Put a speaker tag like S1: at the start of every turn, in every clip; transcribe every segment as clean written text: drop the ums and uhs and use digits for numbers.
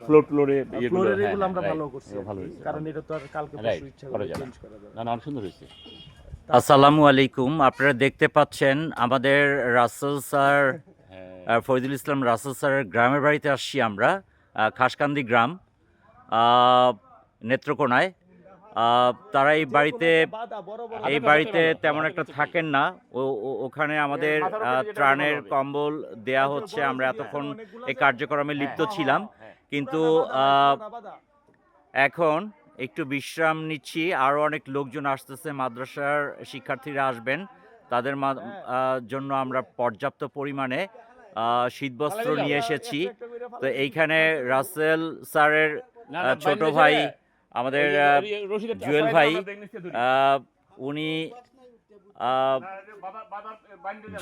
S1: Floor ফ্লোরে
S2: ফ্লোরের এগুলো আমরা ভালো করছি কারণ এটা তো আর কালকে পরশু ইচ্ছা করে চেঞ্জ করা যাবে
S1: না অনেক সুন্দর হয়েছে।
S3: আসসালামু আলাইকুম। আপনারা দেখতে পাচ্ছেন আমাদের রাসেল স্যার ফরিদুল ইসলাম রাসেল স্যারের গ্রামের বাড়িতে আসছি আমরা, খাসকান্দি গ্রাম, নেত্রকোনায়। তারা এই বাড়িতে তেমন একটা থাকেন না। ওখানে আমাদের ত্রাণের কম্বল দেয়া হচ্ছে। আমরা এতক্ষণ এই কার্যক্রমে লিপ্ত ছিলাম, কিন্তু এখন একটু বিশ্রাম নিচ্ছি। আরও অনেক লোকজন আসতেছে, মাদ্রাসার শিক্ষার্থীরা আসবেন, তাদের জন্য আমরা পর্যাপ্ত পরিমাণে শীতবস্ত্র নিয়ে এসেছি। তো এইখানে রাসেল স্যারের ছোট ভাই আমাদের জুয়েল ভাই, উনি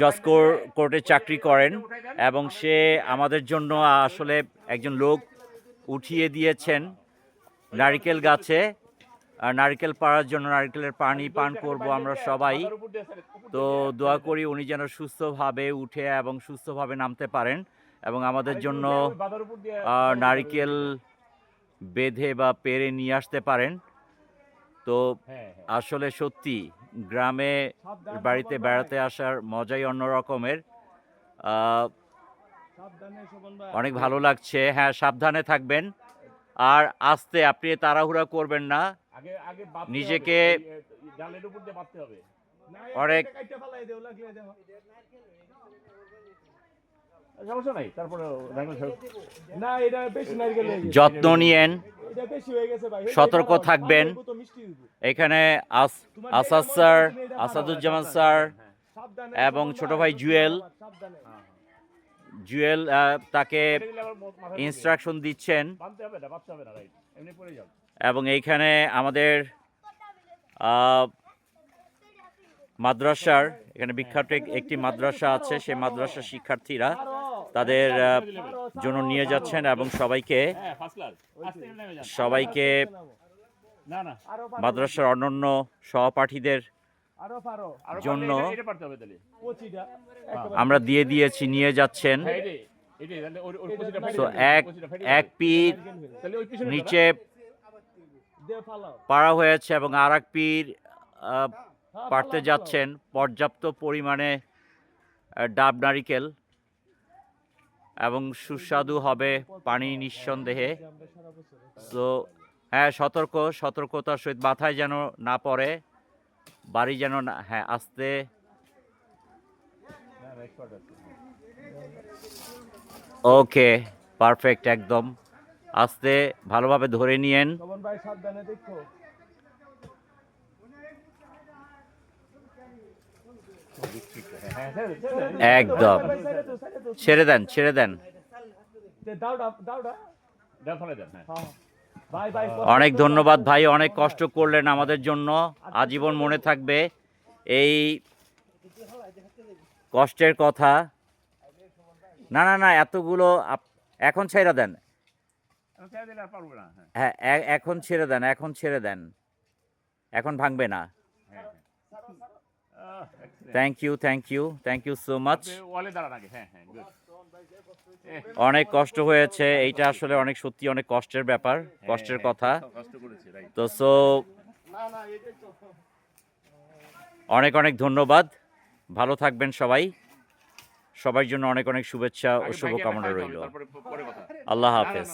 S3: জজ কোর্টে চাকরি করেন এবং সে আমাদের জন্য আসলে একজন লোক উঠিয়ে দিয়েছেন নারিকেল গাছে, নারিকেল পাড়ার জন্য। নারিকেলের পানি পান করব আমরা সবাই। তো দোয়া করি উনি যেন সুস্থভাবে উঠে এবং সুস্থভাবে নামতে পারেন এবং আমাদের জন্য নারিকেল বেঁধে বা পেরে নিয়ে আসতে পারেন। তো আসলে সত্যি গ্রামে বাড়িতে বেড়াতে আসার মজাই অন্য রকমের। অনেক ভালো লাগছে। হ্যাঁ, সাবধানে থাকবেন আর আস্তে, আপনি তাড়াহুড়া করবেন না। নিজেকে অনেক যত্ন নিয়েন, সতর্ক থাকবেন। এখানে আসাদ স্যার, আসাদুজ্জামান স্যার এবং ছোট ভাই জুয়েল তাকে ইনস্ট্রাকশন দিচ্ছেন। এবং এইখানে আমাদের মাদ্রাসার, এখানে বিখ্যাত একটি মাদ্রাসা আছে, সেই মাদ্রাসার শিক্ষার্থীরা তাদের জন্য নিয়ে যাচ্ছেন এবং সবাইকে মাদ্রাসার অন্যান্য সহপাঠীদের জন্য আমরা দিয়ে দিয়েছি, নিয়ে যাচ্ছেন। তো এক পীর নিচে পাড়া হয়েছে এবং আর এক পীর পাড়তে যাচ্ছেন। পর্যাপ্ত পরিমাণে ডাব নারিকেল এবং সুস্বাদু হবে পানি নিঃসন্দেহে। তো হ্যাঁ, সতর্কতার সহিত, মাথায় যেন না পড়ে, বাড়ি যেন না, হ্যাঁ আস্তে। ওকে, পারফেক্ট, একদম আস্তে, ভালোভাবে ধরে নিয়েন। একদম ছেড়ে দেন। অনেক ধন্যবাদ ভাই, অনেক কষ্ট করলেন আমাদের জন্য, আজীবন মনে থাকবে এই কষ্টের কথা। না এতগুলো এখন ছেড়ে দেন। হ্যাঁ, এখন ছেড়ে দেন, এখন ভাঙবে না। Thank you so much. অনেক কষ্ট হয়েছে, এইটা আসলে সত্যি অনেক কষ্টের ব্যাপার, কষ্টের কথা। তো অনেক ধন্যবাদ। ভালো থাকবেন সবাই, সবার জন্য অনেক শুভেচ্ছা ও শুভকামনা রইল। আল্লাহ হাফেজ।